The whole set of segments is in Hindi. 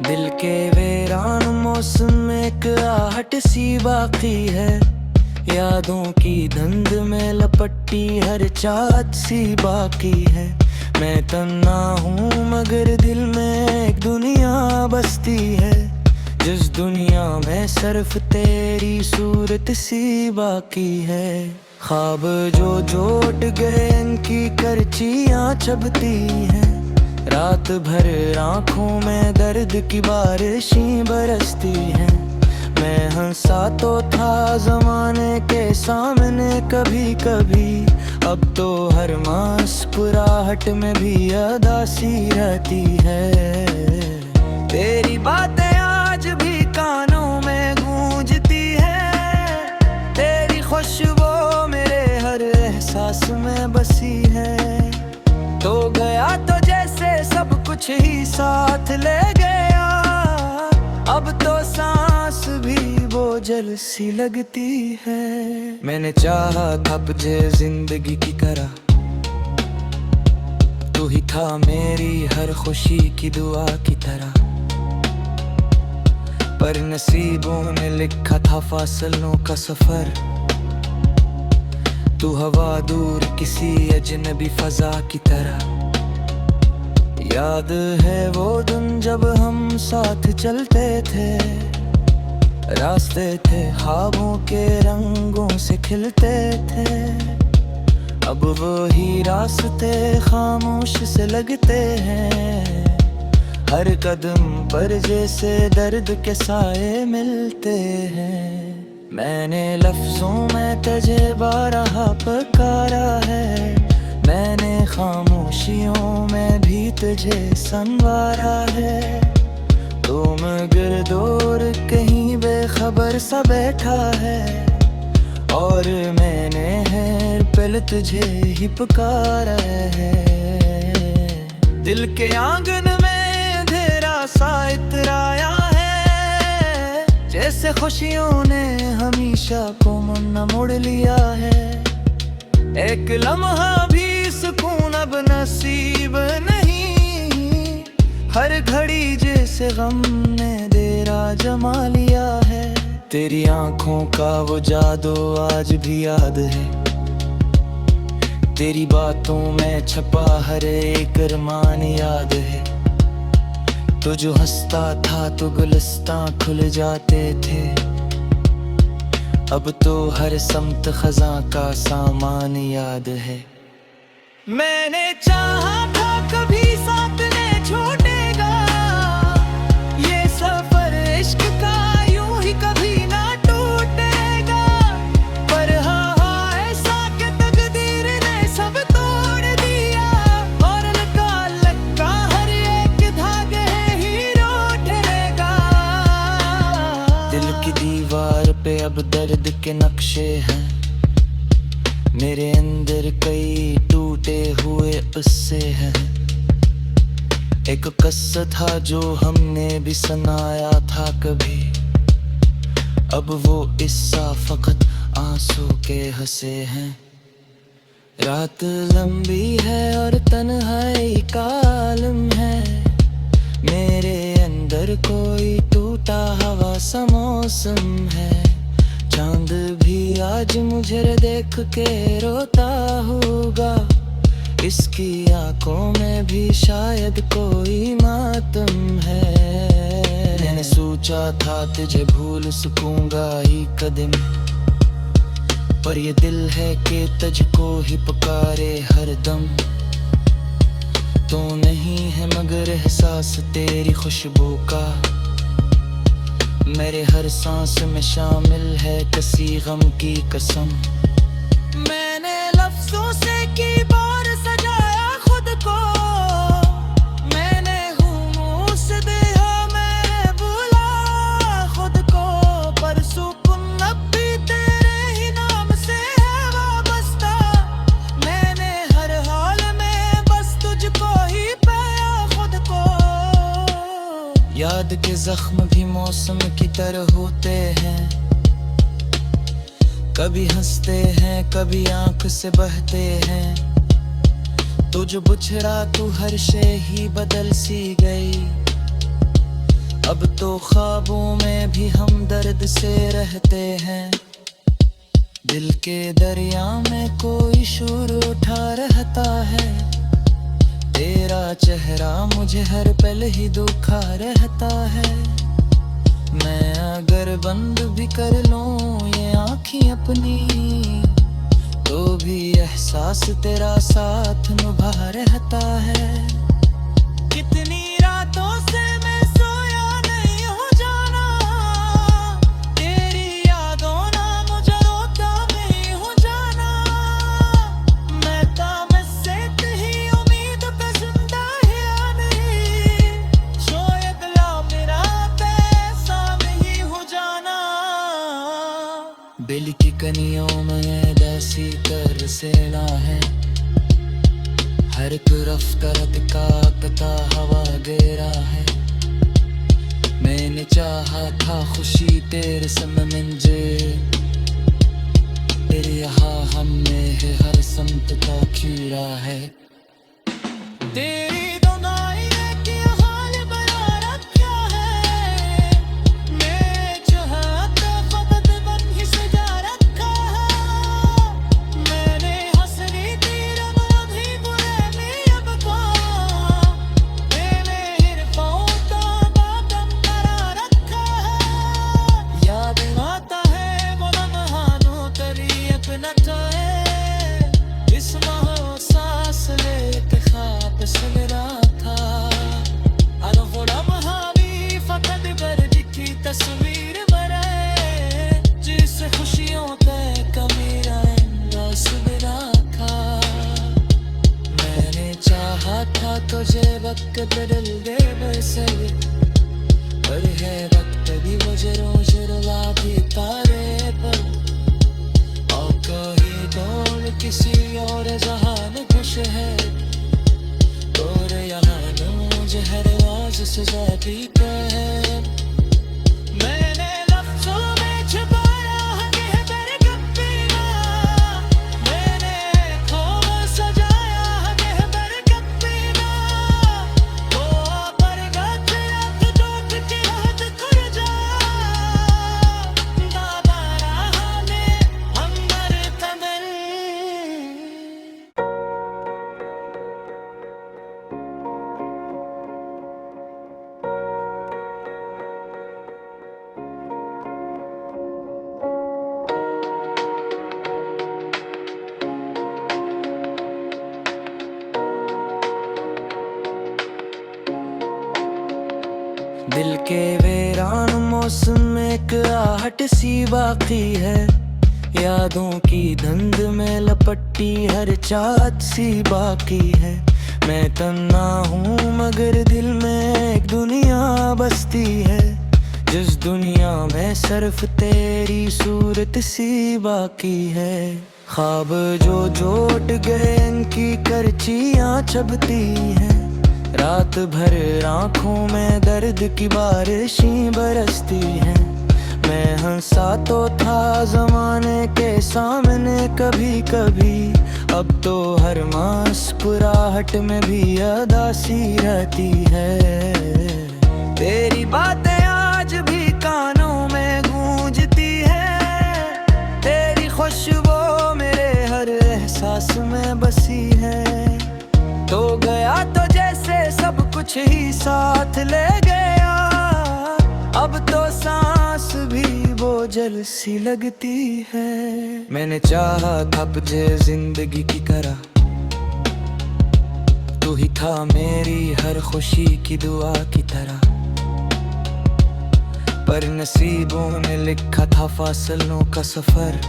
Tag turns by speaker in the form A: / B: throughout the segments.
A: दिल के वीरान मौसम में एक आहट सी बाकी है। यादों की धुंध में लपटी हर चाहत सी बाकी है। मैं तन्हा हूँ मगर दिल में एक दुनिया बसती है। जिस दुनिया में सिर्फ तेरी सूरत सी बाकी है। ख्वाब जो जोट गए इनकी करचियाँ चबती हैं। रात भर आँखों में दर्द की बारिशें बरसती हैं। मैं हंसा तो था ज़माने के सामने कभी कभी, अब तो हर मुस्कुराहट में भी अदासी रहती है। तेरी बातें आज भी कानों में गूंजती है। तेरी खुशबू मेरे हर एहसास में बसी है। तो गया तो जैसे सब कुछ ही साथ ले गया, अब तो सांस भी बोझल सी लगती है। मैंने चाहा था तुझे जिंदगी की तरह, तू ही था मेरी हर खुशी की दुआ की तरह। पर नसीबों ने लिखा था फासलों का सफर। तू हवा दूर किसी अजनबी फजा की तरह। याद है वो दिन जब हम साथ चलते थे, रास्ते थे ख्वाबों के रंगों से खिलते थे। अब वही रास्ते खामोश से लगते हैं। हर कदम पर जैसे दर्द के साए मिलते हैं। मैंने लफ्जों में तुझे बारहा पुकारा है। मैंने खामोशियों में भी तुझे संवारा है। तो मगर दूर कहीं बेखबर सा बैठा है, और मैंने हर पल तुझे ही पुकारा है। दिल के आंगन में अंधेरा सा इतराया है। जैसे खुशियों ने हमेशा को न मोड़ लिया है। एक लम्हा भी सुकून अब नसीब नहीं। हर घड़ी जैसे गम ने देरा जमा लिया है। तेरी आंखों का वो जादू आज भी याद है। तेरी बातों में छपा हर एक अरमान याद है। तो जो हंसता था तो गुलिस्तां खुल जाते थे। अब तो हर समत खज़ां का सामान याद है। मैंने चाहा था कभी साथ न छूटेगा। ये सफर इश्क का यूं ही कभी ना टूटेगा। पर हाँ ऐसा कि तकदीर ने सब तोड़ दिया। और लगा हर एक धागे हीरो ठहरेगा। दिल की दीवार पे अब दर्द के नक्शे हैं। मेरे अंदर कई टूटे हुए उससे हैं। एक किस्सा था जो हमने भी सुनाया था कभी। अब वो किस्सा फकत आंसू के हंसे हैं। रात लंबी है और तन्हाई का आलम है। मेरे अंदर कोई टूटा हवा सा मौसम है। चांद भी आज मुझे देख के रोता होगा। इसकी आंखों में भी शायद कोई मातम है। मैंने सोचा था तुझे भूल सकूंगा ही कदम, पर ये दिल है कि तुझको ही पुकारे हर दम। तो नहीं है मगर एहसास तेरी खुशबू का। मेरे हर सांस में शामिल है किसी गम की कसम। मैंने लफ्जों से की बार सजाया खुद को। मैंने हूँ से दिया मैं भूला खुद को। पर सुकून अब भी तेरे ही नाम से है वाबस्ता। मैंने हर हाल में बस तुझको ही पाया खुद को। याद के जख्म भी मौसम की तरह होते हैं। कभी हंसते हैं कभी आंख से बहते हैं। तो जो बुछड़ा तू हर शे ही बदल सी गई। अब तो ख्वाबों में भी हम दर्द से रहते हैं। दिल के दरिया में कोई शोर उठा रहता है। तेरा चेहरा मुझे हर पल ही दुखा रहता है। मैं अगर बंद भी कर लूं ये आँखें अपनी, तो भी एहसास तेरा साथ निभा रहता है। कितनी रातों से मैं सोया नहीं हूँ जाना, तेरी यादों ना मुझे रोता नहीं हूँ जाना। मैं तामसे ही उम्मीद पे जिंदा है नहीं, शायद ला मेरा पैसा नहीं हो जाना। बिल की कनियों में ऐसी कर सेना है, हर तरफ दर्द का पता हवा घेरा है। मैंने चाहा था खुशी तेरे संग मिंजे, तेरे यहाँ हम में है हर संत का खीरा है। तेरी दुनाई की हाल बना रखा है, मैं चाहता फकत बन ही सजा रखा है। मैंने हंसनी तीर भी बुरे में अब का, मैंने हिरफाओं का बातम करा रखा है। याद आता है वो लम्हानों तेरी अपना है, इस माहो सांस लेके ख्वाब सुन रहा था। अन वो लम्हा भी फकत बर्द की तस्वीर बने, जिससे खुशियों पे कमीरा अंदाज मेरा था। मैंने चाहा था तुझे वक्त बदल दे वैसे, पर है वक्त भी मुझे रोज रुला देता रे पर। और कहीं दौड़ किसी और जहान खुश है, और यहाँ मुझे हर आवाज से जाती है। मैंने लफ्जों में छुपाया है तेरे गप्पीना, मैंने ख्वाब सजाया है तेरे गप्पीना। वो पर गया तो टूट के हाथ खुल जा, बाबा रहा में अंदर तंदर। दिल के वीरान मौसम में एक आहट सी बाकी है। यादों की धुंध में लपटी हर चाहत सी बाकी है। मैं तन्हा हूँ मगर दिल में एक दुनिया बसती है, जिस दुनिया में सिर्फ तेरी सूरत सी बाकी है। ख्वाब जो जोट गए इनकी करचियाँ चबती हैं, रात भर आँखों में दर्द की बारिशें बरसती हैं। मैं हंसा तो था जमाने के सामने कभी कभी, अब तो हर मुस्कुराहट में भी उदासी रहती है। तेरी बातें आज भी कानों में गूंजती है, तेरी खुशबू मेरे हर एहसास में बसी है। तो गया तो जैसे सब कुछ ही साथ ले गया, अब तो सांस भी बोझल सी लगती है। मैंने चाहा था तुझे जिंदगी की तरह, तू ही था मेरी हर खुशी की दुआ की तरह। पर नसीबों ने लिखा था फासलों का सफर,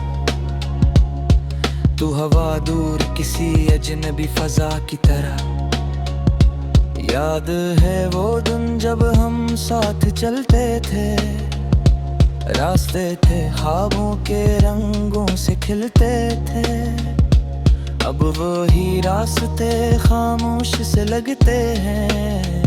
A: तू हवा दूर किसी अजनबी फजा की तरह। याद है वो दिन जब हम साथ चलते थे, रास्ते थे ख्वाबों के रंगों से खिलते थे। अब वही रास्ते खामोश से लगते हैं,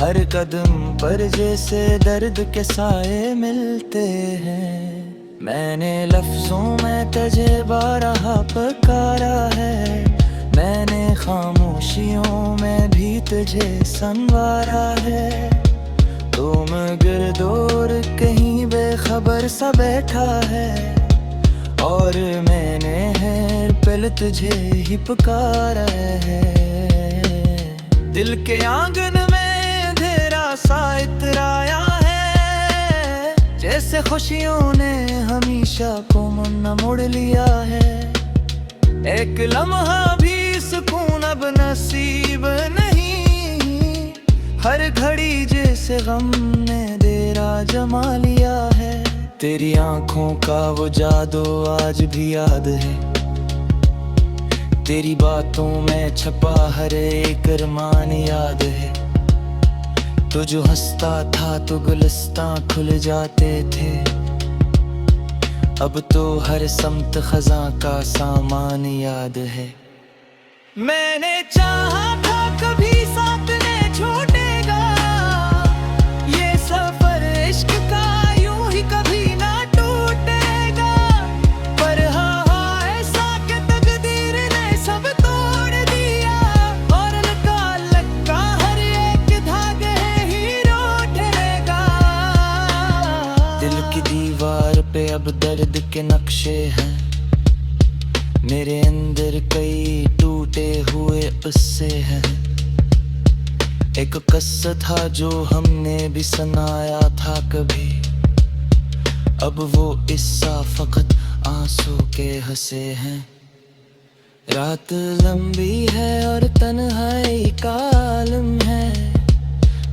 A: हर कदम पर जैसे दर्द के साए मिलते हैं। मैंने लफ्जों में तुझे बारहा पुकारा है, मैंने खामोशियों में भी तुझे संवारा है। तुम खबर सा बैठा है, और मैंने है पल तुझे ही पुकारा है। दिल के आंगन में अंधेरा सा इतराया है, जैसे खुशियों ने हमेशा को न मोड़ लिया है। एक लम्हा भी सुकून अब नसीब नहीं, हर घड़ी जैसे गम ने डेरा जमा लिया है। तेरी आंखों का वो जादू आज भी याद है, तेरी बातों में छपा हर एक अरमान याद है। तो जो हंसता था तो गुलिस्तां खुल जाते थे, अब तो हर समत खजा का सामान याद है। मैंने चाहा था कभी साथ न छूटेगा, ये सफर इश्क का यूं ही कभी ना टूटेगा। पर हाँ ऐसा कि तकदीर ने सब तोड़ दिया, और लगा हर एक धागे हीरो ठहरेगा। दिल की दीवार पे अब दर्द के नक्शे हैं, मेरे अंदर कई टूटे हुए किस्से हैं। एक किस्सा था जो हमने भी सुनाया था कभी, अब वो किस्सा फकत आंसू के हंसे हैं। रात लंबी है और तन्हाई का आलम है,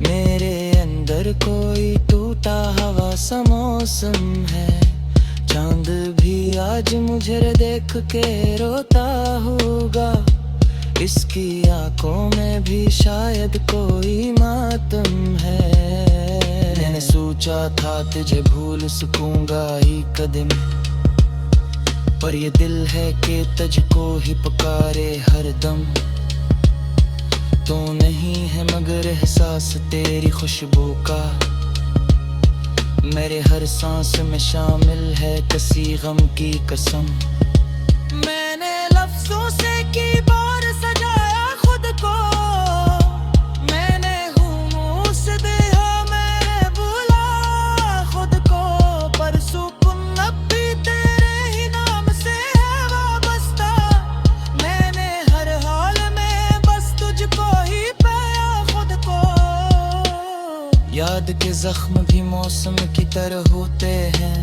A: मेरे अंदर कोई टूटा हवा सा मौसम है। चांद भी आज मुझे देख के रोता होगा, इसकी आंखों में भी शायद कोई मातम है। मैंने सोचा था तुझे भूल सकूंगा ही कदम, पर ये दिल है कि तुझको ही पुकारे हर दम। तो नहीं है मगर एहसास तेरी खुशबू का, मेरे हर सांस में शामिल है किसी गम की कसम। मैंने लफ्जों से की बार सजाया खुद को, मैंने हूँ से दिया मैंने भूला खुद को। पर सुकून अब भी तेरे ही नाम से है वाबस्ता, मैंने हर हाल में बस तुझको ही पाया खुद को। याद के जख्म भी मौसम की तरह होते हैं,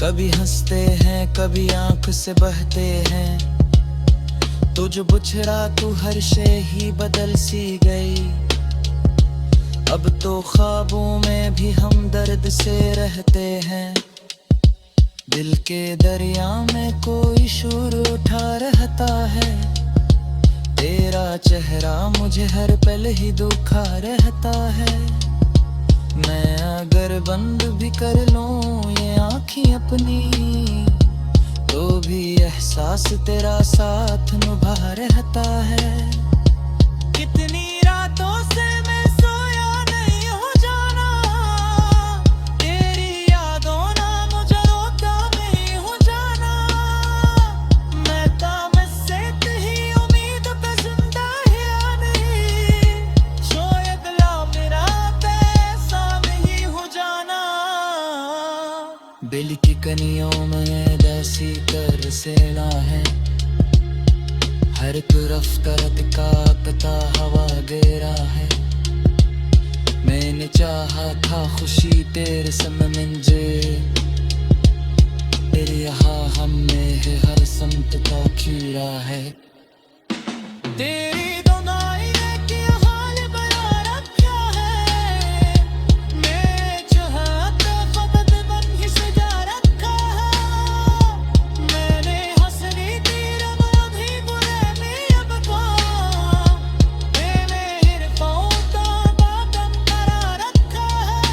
A: कभी हंसते हैं कभी आंख से बहते हैं। तो जो बुछड़ा तू हर शे ही बदल सी गई, अब तो ख्वाबों में भी हम दर्द से रहते हैं। दिल के दरिया में कोई शोर उठा रहता है, तेरा चेहरा मुझे हर पल ही दुखा रहता है। मैं अगर बंद भी कर लूं ये आँखें अपनी, तो भी एहसास तेरा साथ निभा रहता है। कितनी रातों से मैं सोया नहीं हूँ जाना, तेरी यादों ना मुझे रोता नहीं हूँ जाना। मैं काम से ही उम्मीद पे जिंदा ही नहीं, शायद ला मेरा पैसा नहीं हो जाना। दिल की कनियों में ऐसी तरसेला है, हर तरफ दर्द का पता हवा दे रहा है। मैंने चाहा था खुशी तेरे संग मिंजे, तेरे यहाँ हम में है हर संत का खीरा है। तेरी दुनाई ने क्या हाल बना रखा है, मैं चाहता ख़ुद बन ही सजा रखा है। मैंने हंसनी तेरा भी बुरे में अब का, मैंने हिरफों का बातम करा रखा है।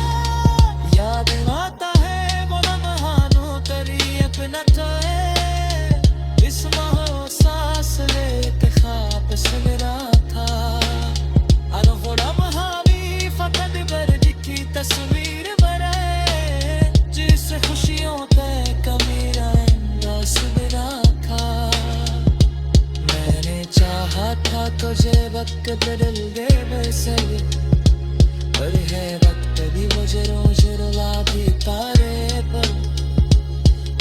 A: याद आता है वो लम्हानों तेरी अपना है, इस महो सांस लेते ख्वाब सुन रहा था। अरे वो लम्हा भी फकत बर्द की तस्वीर बने, जिस खुशियों पे मेरा अंदाज मेरा था। मैंने चाहा था तुझे वक्त बदल दे वैसे, पर है वक्त भी मुझे रोज रुला भी तारे पर।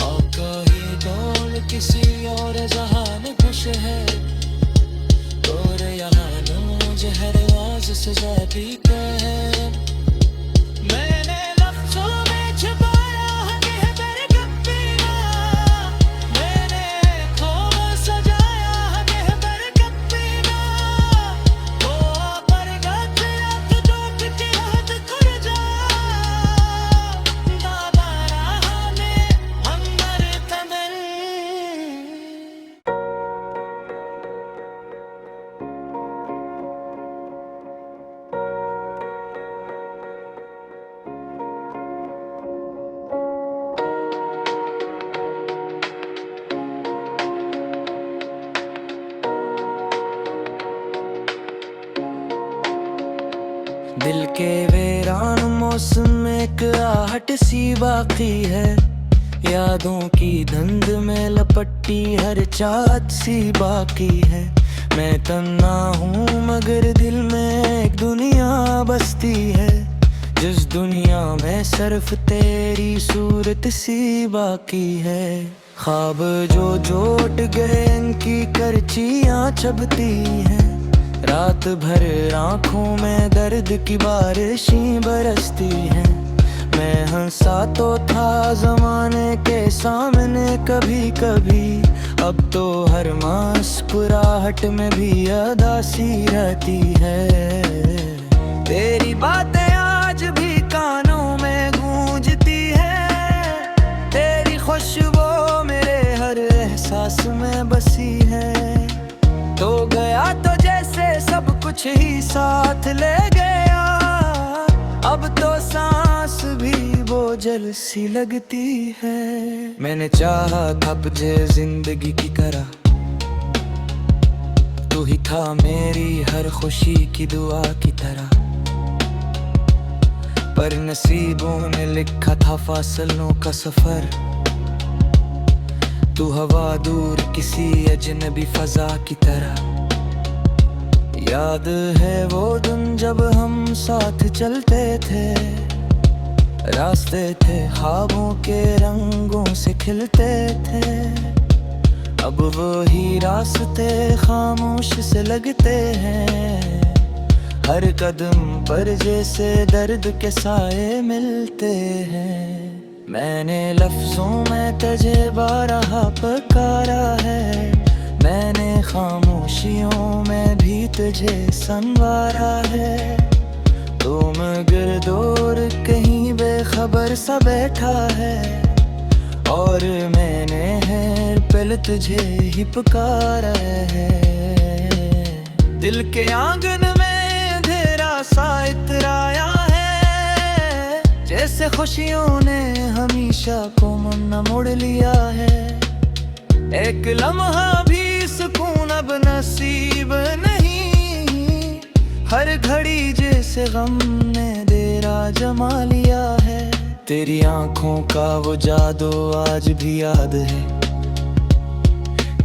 A: और कोई डोल किसी और जहान खुश है, और यहाँ मुझे हर आवाज से जाती है। मैंने लफ्जों में छुपाया है मेरे कपीना, मैंने खोल सजाया है मेरे कपीना। वो पर गत याद टूट के हाथ खुल जा, दादा रहा में हमर तमन। दिल के वीरान मौसम में एक आहट सी बाकी है, यादों की धुंध में लपटी हर चाहत सी बाकी है। मैं तन्हा हूँ मगर दिल में एक दुनिया बसती है, जिस दुनिया में सिर्फ तेरी सूरत सी बाकी है। ख्वाब जो जोट गए इनकी करचियाँ चबती हैं, रात भर आँखों में दर्द की बारिशें बरसती हैं। मैं हंसा तो था ज़माने के सामने कभी कभी, अब तो हर मुस्कुराहट में भी अदासी रहती है। तेरी बातें आज भी कानों में गूंजती है, तेरी खुशबू मेरे हर एहसास में बसी है। तो गया तो जैसे सब कुछ ही साथ ले गया, अब तो सांस भी बोझल सी लगती है। मैंने चाहा था तुझे जिंदगी की तरह, तू ही था मेरी हर खुशी की दुआ की तरह, पर नसीबों ने लिखा था फासलों का सफर। तू हवा दूर किसी अजनबी फजा की तरह। याद है वो दिन जब हम साथ चलते थे, रास्ते थे ख्वाबों के रंगों से खिलते थे। अब वही रास्ते खामोश से लगते हैं, हर कदम पर जैसे दर्द के साए मिलते हैं। मैंने लफ्जों में तुझे बारहा पुकारा है, मैंने खामोशियों में भी तुझे संवारा है। तू मगर दूर कहीं बेखबर सा बैठा है, और मैंने हर पल तुझे ही पुकारा है। दिल के आंगन में अंधेरा सा इतराया है, जैसे खुशियों ने हमेशा को मन मोड़ लिया है। एक लम्हा भी सुकून अब नसीब नहीं, हर घड़ी जैसे गम ने डेरा जमा लिया है। तेरी आंखों का वो जादू आज भी याद है,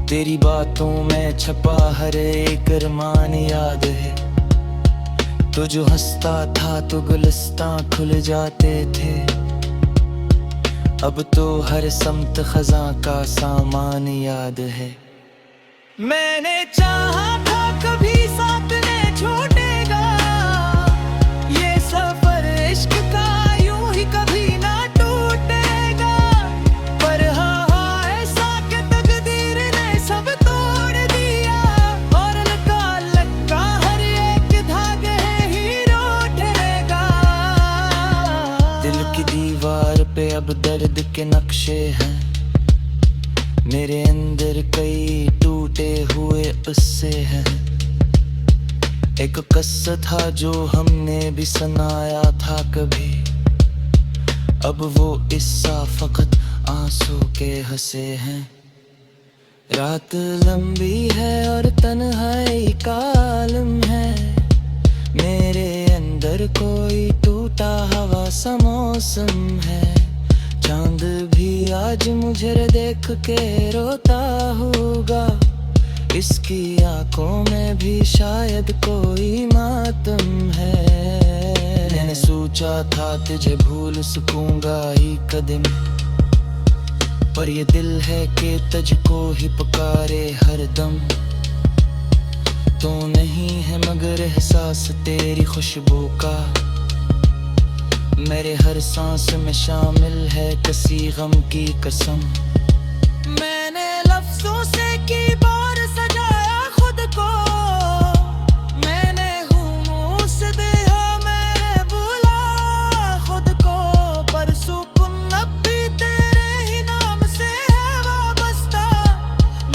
A: तेरी बातों में छपा हर एक अरमान याद है। तो जो हंसता था तो गुलिस्तां खुल जाते थे, अब तो हर समत खजा का सामान याद है। मैंने चाहा था कभी साथ न छूटेगा, ये सफर इश्क का यूं ही कभी ना टूटेगा। पर हाँ ऐसा कि तकदीर ने सब तोड़ दिया, और लगा हर एक धागे हीरो ठहरेगा। दिल की दीवार पे अब दर्द के नक्शे हैं, मेरे अंदर कई टूटे हुए उससे हैं। एक किस्सा था जो हमने भी सुनाया था कभी, अब वो किस्सा फकत आंसू के हंसे हैं। रात लंबी है और तन्हाई का आलम है, मेरे अंदर कोई टूटा हवा सा मौसम है। चांद भी आज मुझे देख के रोता होगा, इसकी आंखों में भी शायद कोई मातम है। मैंने सोचा था तुझे भूल सकूंगा ही कदम, पर ये दिल है कि तुझको ही पुकारे हरदम। तो नहीं है मगर एहसास तेरी खुशबू का, मेरे हर सांस में शामिल है किसी गम की कसम। मैंने लफ्जों से की बार सजाया खुद को, मैंने हूँ से दिया मैंने भूला खुद को, पर सुकून अब भी तेरे ही नाम से है वाबस्ता।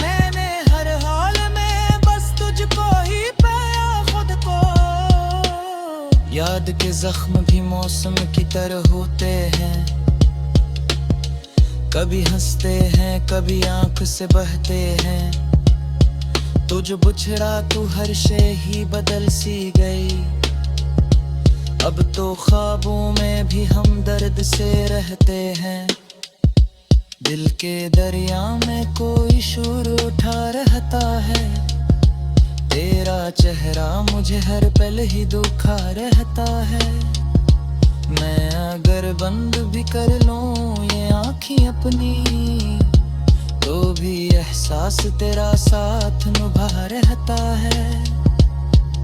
A: मैंने हर हाल में बस तुझको ही पाया खुद को। याद के जख्म भी मौसम की तरह होते हैं, कभी हंसते हैं कभी आंख से बहते हैं। तू जो बिछड़ा तू हर शे ही बदल सी गई, अब तो ख्वाबों में भी हम दर्द से रहते हैं। दिल के दरिया में कोई शोर उठा रहता है, तेरा चेहरा मुझे हर पल ही दुखा रहता है। मैं अगर बंद भी कर लूं ये आँखें अपनी, तो भी एहसास तेरा साथ निभा रहता है।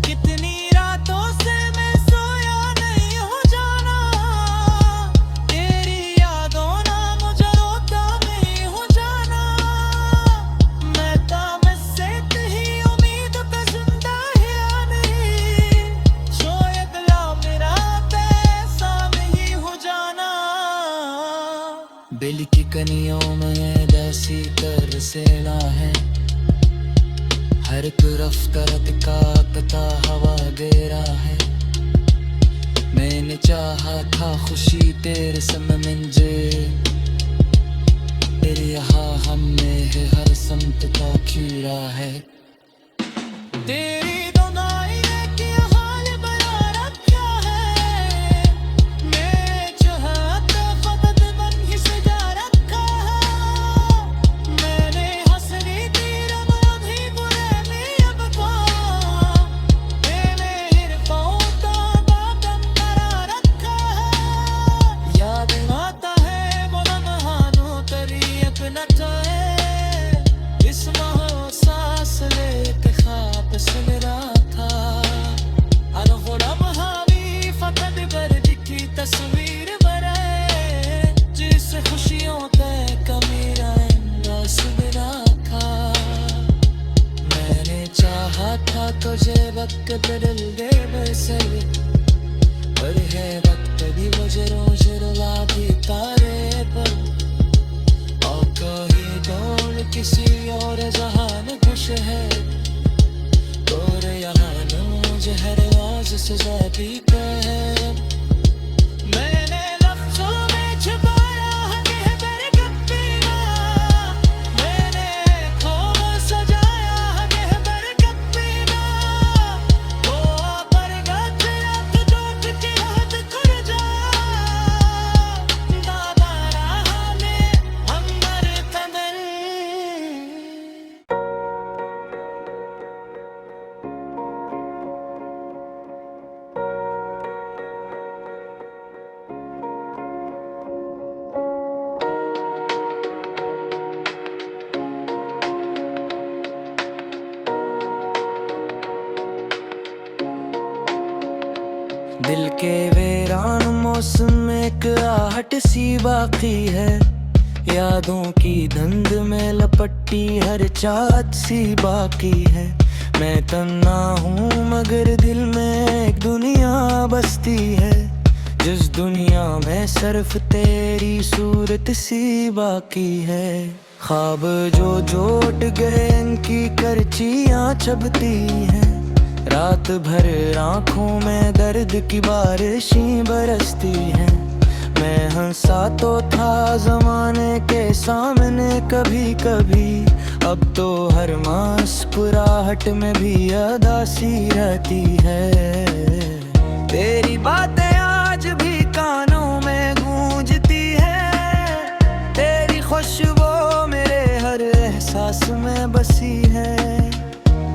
A: कितनी रातों से मैं सोया नहीं हूँ जाना, तेरी यादों ना मुझे रोता नहीं हूँ जाना। मैं तामसे ही उम्मीद पे जिंदा है नहीं, शायद ला मेरा पैसा नहीं हो जाना। दिल की कनियों में जैसी तरसेला है, हर तरफ दर्द का पता हवा दे रहा है। मैंने चाहा था खुशी तेरे संग मिंजे, तेरे यहाँ हमने है हर समत का खीरा है। तेरी दुनाई ने क्या हाल बना रखा है, मैं चाहता फकत मन ही सजा रखा है। मैंने हंसनी तीर बांधी बुरे में अब को, मैंने हिरफों का बातन करा रखा है। याद आता है वो लम्हानों तेरी अपना है, इस महो सांस लेके ख्वाब सुन रहा था। वो लम्हा भी फकत बर्द की तस्वीर बनाए, जिस खुशियों का मेरा अंदाज मेरा था। मैंने चाहा था तुझे वक्त बदल दे वैसे, पर है वक्त भी मुझे रोज रुला देता रे पर। और कहीं दौड़ किसी और जहान खुश है, और यहाँ मुझे हर आवाज से जाती है। मैंने लफ्जों में छुपाया है कहबर कपीना, मैंने ख्वाब सजाया है कहबर कपीना। वो पर गजरा तो टूट के हाथ खुल जा, दादा राह में हम मरतमल। दिल के वीरान मौसम में एक आहट सी बाकी है, यादों की धुंध में लपटी हर चाहत सी बाकी है। मैं तन्हा हूँ मगर दिल में एक दुनिया बसती है, जिस दुनिया में सिर्फ तेरी सूरत सी बाकी है। ख्वाब जो जोट गए इनकी करचियाँ चबती हैं, रात भर आँखों में दर्द की बारिशें बरसती हैं। मैं हंसा तो था जमाने के सामने कभी कभी, अब तो हर मुस्कुराहट में भी अदासी रहती है। तेरी बातें आज भी कानों में गूंजती है, तेरी खुशबू मेरे हर एहसास में बसी है।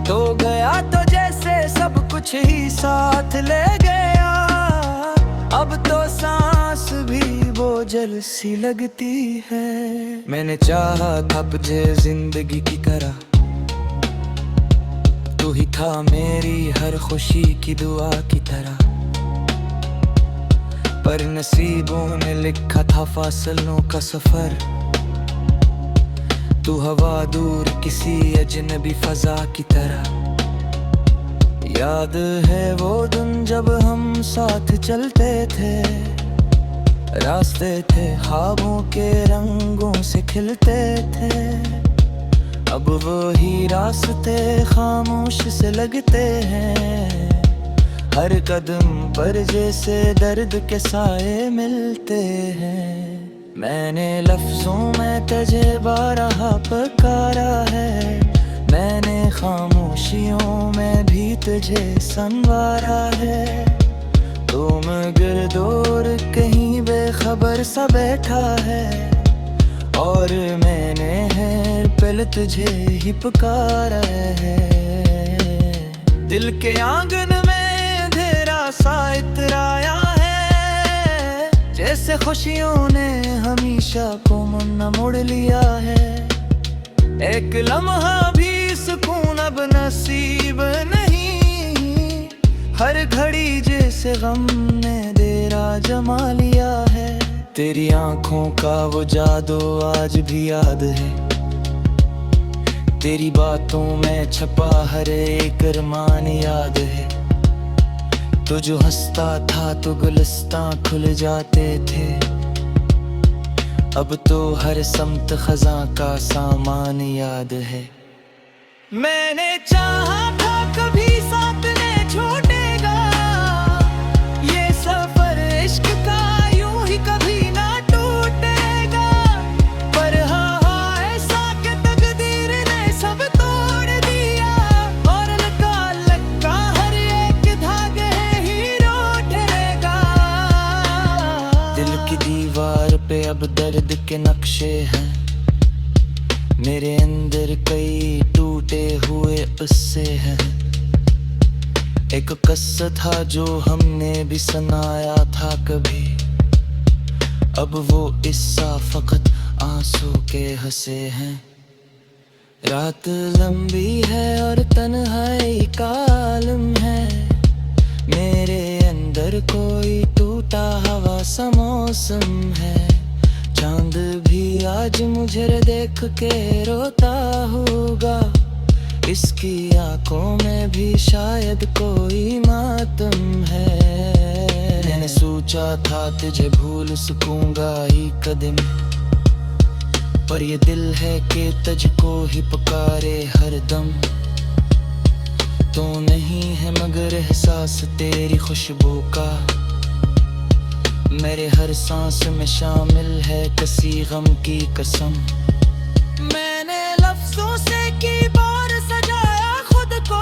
A: तो गया तो जैसे सब कुछ ही साथ ले गया, सांस भी बोझल सी लगती है। मैंने चाहा था तुझे जिंदगी की तरह, तू ही था मेरी हर खुशी की दुआ की तरह। पर नसीबों ने लिखा था फासलों का सफर, तू हवा दूर किसी अजनबी फजा की तरह। याद है वो दिन जब हम साथ चलते थे, रास्ते थे ख्वाबों के रंगों से खिलते थे। अब वही रास्ते खामोश से लगते हैं, हर कदम पर जैसे दर्द के साए मिलते हैं। मैंने लफ्जों में तुझे बारहा पुकारा है, मैंने खामोशियों में भी तुझे संवारा है। तू मगर दूर कहीं बेखबर सा बैठा है, और मैंने हर पल तुझे ही पुकारा है। दिल के आंगन में अंधेरा सा इतराया है, जैसे खुशियों ने हमेशा को मन मोड़ लिया है। एक लम्हा भी सुकून अब नसीब नहीं, हर घड़ी जैसे गम ने देरा जमा लिया है। तेरी आंखों का वो जादू आज भी याद है, तेरी बातों में छपा हर एक अरमान याद है। तू जो हंसता था तो गुलिस्तां खुल जाते थे, अब तो हर समत खज़ां का सामान याद है। मैंने चाहा था कभी साथ न छूटेगा, ये सफर इश्क का यूं ही कभी ना टूटेगा। पर हाँ ऐसा कि तकदीर ने सब तोड़ दिया, और लगा हर एक धागे हीरो ठहरेगा। दिल की दीवार पे अब दर्द के नक्शे हैं, मेरे अंदर कई टूटे हुए उससे हैं। एक किस्सा था जो हमने भी सुनाया था कभी, अब वो किस्सा फकत आंसू के हंसे हैं। रात लंबी है और तन्हाई का आलम है, मेरे अंदर कोई टूटा हवा सा मौसम है। चांद भी आज मुझे देख के रोता होगा, इसकी आंखों में भी शायद कोई मातम है। मैंने सोचा था तुझे भूल सकूंगा ही कदम, पर ये दिल है कि तुझको ही पुकारे हर दम। तो नहीं है मगर एहसास तेरी खुशबू का, मेरे हर सांस में शामिल है किसी गम की कसम। मैंने लफ्जों से की बार सजाया खुद को,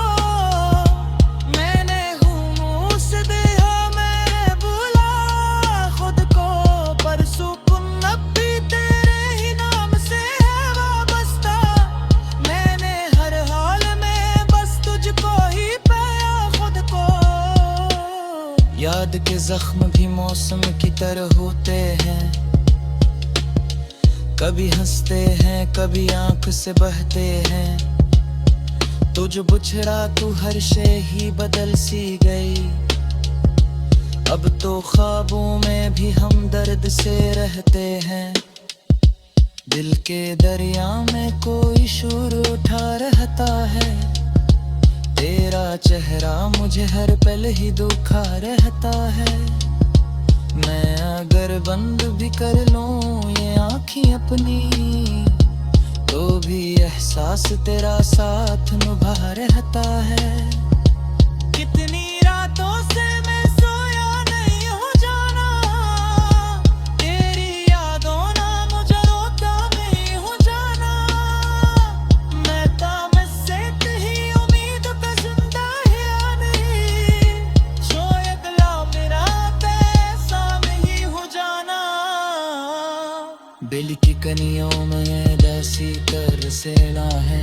A: मैंने हूँ से दिया मैंने बुला खुद को। पर सुकून अब भी तेरे ही नाम से है वाबस्ता, मैंने हर हाल में बस तुझको ही पाया खुद को। याद के जख्म भी मौसम की तरह होते हैं, कभी हंसते हैं कभी आंख से बहते हैं। तू जो बुछड़ा तू हर शे ही बदल सी गई, अब तो ख्वाबों में भी हम दर्द से रहते हैं। दिल के दरिया में कोई शोर उठा रहता है, तेरा चेहरा मुझे हर पल ही दुखा रहता है। मैं अगर बंद भी कर लूं ये आँखें अपनी, तो भी एहसास तेरा साथ निभा रहता है। कितनी रातों से मैं सोया नहीं हूँ जाना, तेरी यादों ना मुझे रोता नहीं हूँ जाना। मैं तामसे ही उम्मीद पे जिंदा है नहीं, शायद ला मेरा पैसा नहीं हो जाना। बिल की कनियों में दसी कर सेना है,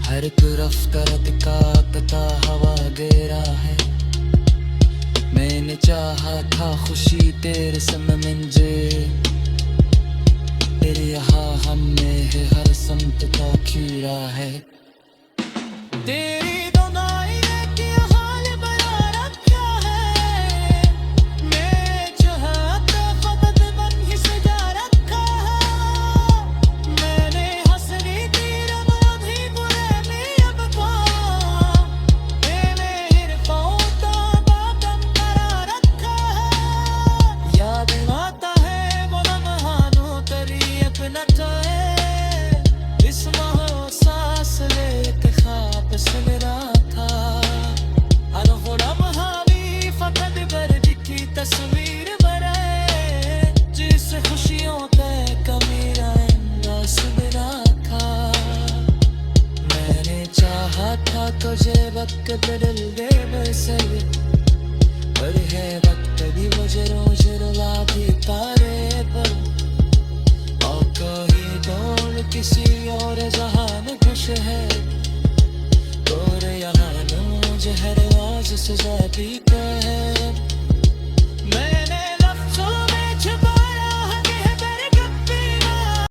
A: हर तरफ करत का पता हवा घेरा है। मैंने चाहा था खुशी तेरे संग मुझे, तेरे यहाँ हम में है हर संत का खीरा है। तेरी दोनाई ने क्या हाल बना रखा है, मैं चाहता ख़ुद बन ही सजा रखा है। मैंने हंसनी तीर बांधी बुरे में अब पा, तेरे हिरकों का बातम करा रखा है। याद आता है वो लम्हानो तेरी अपना है, इस माहो सांस लेते ख्वाब सुन रहा था। हर वो लम्हा भी फकत बर्द की तस्वीर बनाए, जिस खुशियों पे कमीरा अंदाज मेरा था। मैंने चाहा था तुझे वक्त बदल दे बसे, पर है वक्त भी मुझे रोज रुला देता रे पर। और कोई दौड़ किसी और जहान खुश है, और यहाँ मुझे हर रोज सजा पीता है।